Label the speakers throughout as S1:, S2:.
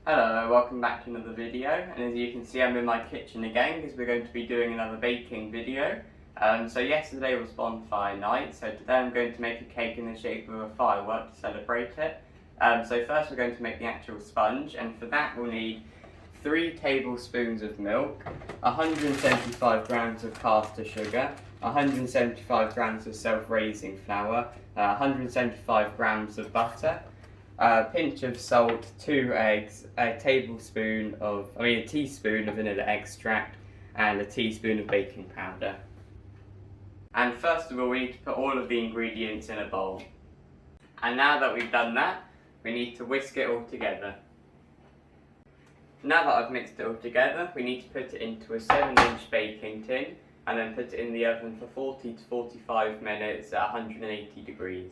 S1: Hello, welcome back to another video, and as you can see I'm in my kitchen again because we're going to be doing another baking video. So yesterday was bonfire night, so today I'm going to make a cake in the shape of a firework to celebrate it. So first we're going to make the actual sponge, and for that we'll need 3 tablespoons of milk, 175 grams of caster sugar, 175 grams of self-raising flour, 175 grams of butter, a pinch of salt, 2 eggs, a teaspoon of vanilla extract, and a teaspoon of baking powder. And first of all, we need to put all of the ingredients in a bowl. And now that we've done that, we need to whisk it all together. Now that I've mixed it all together, we need to put it into a 7-inch baking tin and then put it in the oven for 40 to 45 minutes at 180 degrees.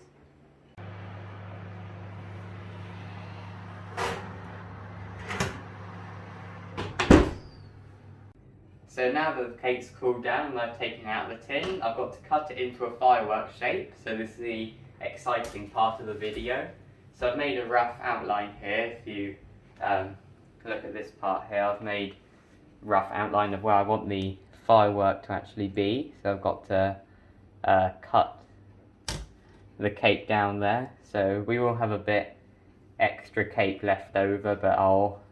S1: So now that the cake's cooled down and I've taken it out of the tin, I've got to cut it into a firework shape. So this is the exciting part of the video. So I've made a rough outline here. If you look at this part here, I've made a rough outline of where I want the firework to actually be. So I've got to cut the cake down there. So we will have a bit extra cake left over, but I'll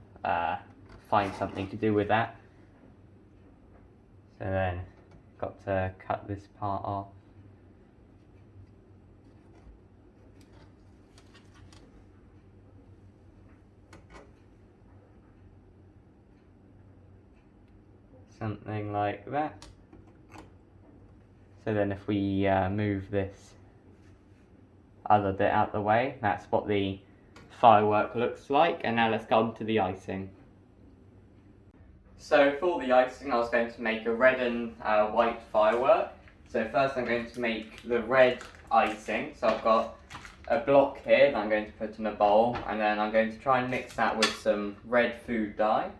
S1: find something to do with that. So then, got to cut this part off. Something like that. So then if we move this other bit out the way, that's what the firework looks like. And now let's go on to the icing. So for the icing, I was going to make a red and white firework. So first I'm going to make the red icing. So I've got a block here that I'm going to put in a bowl, and then I'm going to try and mix that with some red food dye.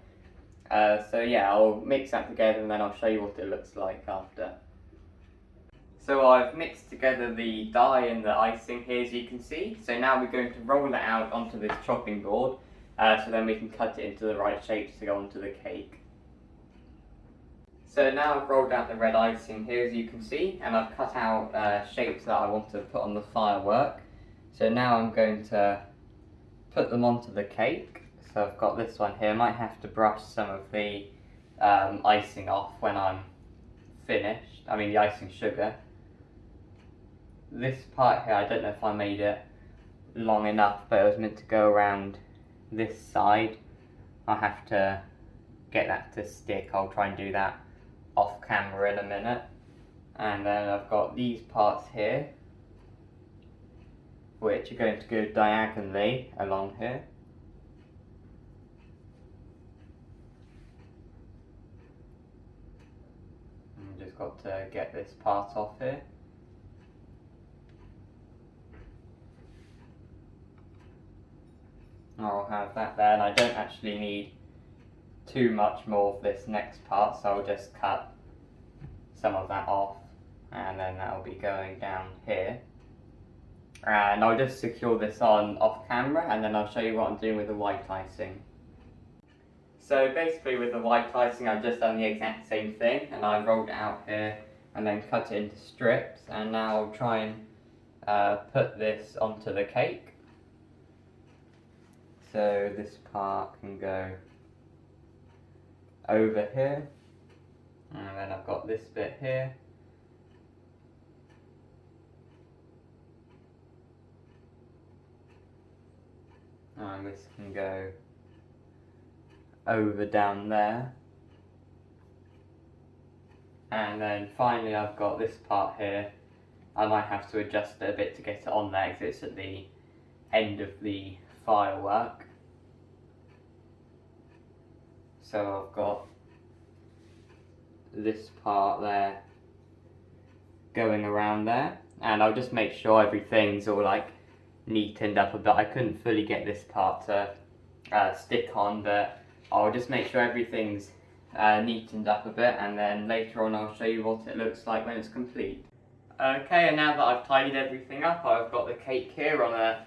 S1: So yeah, I'll mix that together and then I'll show you what it looks like after. So I've mixed together the dye and the icing here, as you can see. So now we're going to roll it out onto this chopping board, so then we can cut it into the right shapes to go onto the cake. So now I've rolled out the red icing here, as you can see, and I've cut out shapes that I want to put on the firework. So now I'm going to put them onto the cake. So I've got this one here. I might have to brush some of the icing off when I'm finished. The icing sugar. This part here, I don't know if I made it long enough, but it was meant to go around this side. I'll have to get that to stick. I'll try and do that off camera in a minute. And then I've got these parts here, which are going to go diagonally along here. And just got to get this part off here. I'll have that there, and I don't actually need too much more of this next part, so I'll just cut some of that off, and then that'll be going down here. And I'll just secure this on off camera, and then I'll show you what I'm doing with the white icing. So basically with the white icing, I've just done the exact same thing, and I rolled it out here and then cut it into strips, and now I'll try and put this onto the cake. So this part can go over here, and then I've got this bit here. And this can go over down there. And then finally I've got this part here. I might have to adjust it a bit to get it on there because it's at the end of the firework. So I've got this part there going around there, and I'll just make sure everything's all like neatened up a bit. I couldn't fully get this part to stick on, but I'll just make sure everything's neatened up a bit, and then later on I'll show you what it looks like when it's complete. Okay, and now that I've tidied everything up, I've got the cake here on a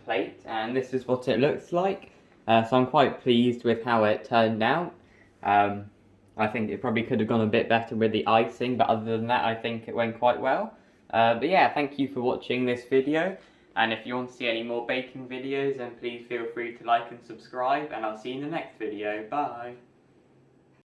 S1: plate, and this is what it looks like. So I'm quite pleased with how it turned out. I think it probably could have gone a bit better with the icing, but other than that I think it went quite well. But yeah, thank you for watching this video, and if you want to see any more baking videos then please feel free to like and subscribe, and I'll see you in the next video. Bye!